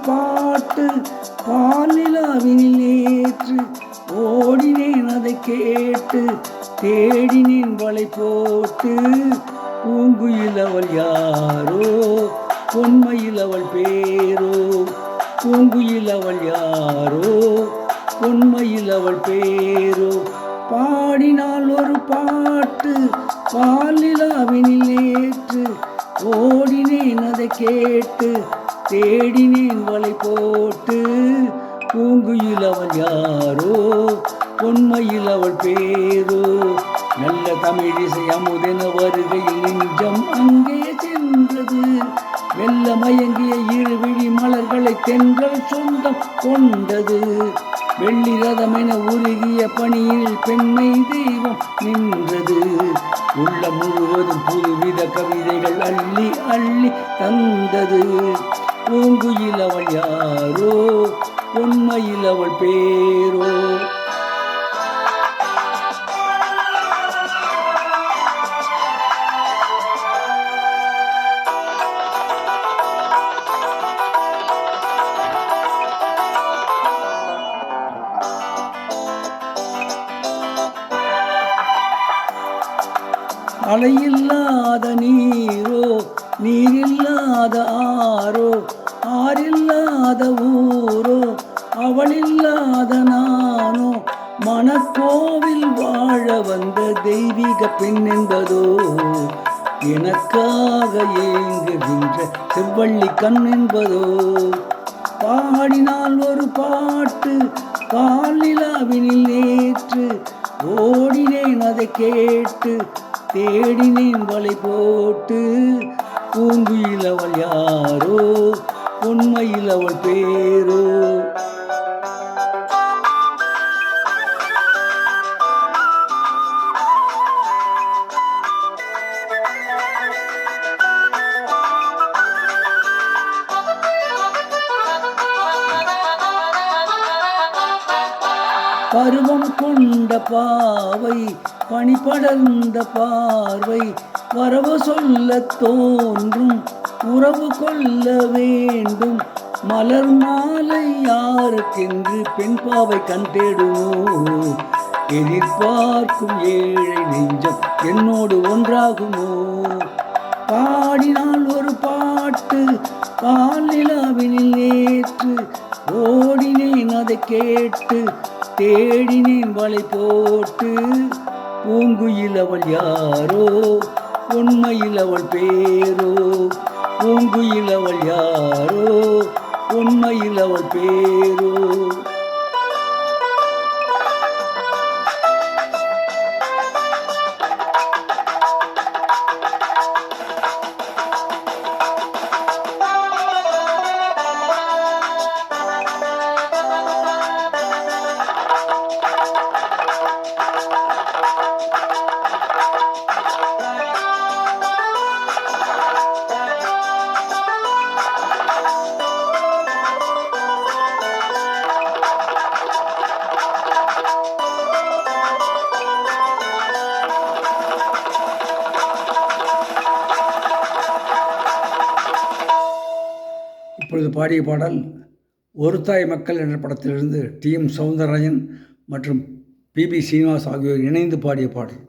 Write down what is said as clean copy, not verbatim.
பாட்டு பாலிலாவினில் நேற்று ஓடினேன் அதை கேட்டு தேடினேன் வலை போட்டு பூங்குயில் அவள் யாரோ பொன்மையில் அவள் பேரோ பூங்குயில் அவள் யாரோ பொன்மையில் அவள் பேரோ பாடினால் ஒரு பாட்டு பாலிலாவினில் நேற்று ஓடினேன் அதை கேட்டு தேடினேன் வலை போட்டு பூங்குயில் அவள் யாரோ பொன்மையில் அவள் பேரோ நல்ல தமிழிசை அமுதென வருகையில் நெஞ்சம் அங்கே சென்றது வெள்ள மயங்கிய இருவிழி மலர்களை தென்றல் சொந்தம் கொண்டது வெள்ளி ரதமென உருகிய பணியில் பெண்மை தெய்வம் நின்றது உள்ள முழுவதும் புதுவித கவிதைகள் அள்ளி அள்ளி தந்தது பூங்குயில் அவள் யாரோ பொன்மையில் அவள் பேரோ அலையில்லாத நீரோ நீரில்லாத ஆரோ ஆறில்லாத ஊரோ அவளில்லாத நானோ மனக்கோவில் வாழ வந்த தெய்வீக பெண் என்பதோ எனக்காக ஏங்குகின்ற செவ்வள்ளி கண் என்பதோ பாடினால் ஒரு பாட்டு பாலிலாவினில் நேற்று ஓடினேன் அதை கேட்டு தேடினேன் வலை போட்டு பூங்குயில் அவள் யாரோ பொன்மையில் அவள் பேரோ பருவம் கொண்ட பாவை பனிபடர்ந்த பார்வை வரவு சொல்ல தோன்றும் உறவு கொள்ள வேண்டும் மலர் மாலை யாருக்கென்று பெண் பாவை கண் தேடுமோ எதிர்பார்க்கும் ஏழை நெஞ்சம் என்னோடு ஒன்றாகுமோ பாடினால் ஒரு பாட்டு பாலிலாவினில் நேற்று ஓடினேன் அதை கேட்டு தேடினேன் வலை போட்டு பூங்குயில் அவள் யாரோ பொன்மையில் அவள் பேரோ பூங்குயில் அவள் யாரோ பொன்மையில் அவள் பேரோ இப்பொழுது பாடிய பாடல் ஒரு தாய் மக்கள் என்ற படத்திலிருந்து டி.எம். சௌந்தரராஜன் மற்றும் பி.பி. சீனிவாஸ் ஆகியோர் இணைந்து பாடிய பாடல்.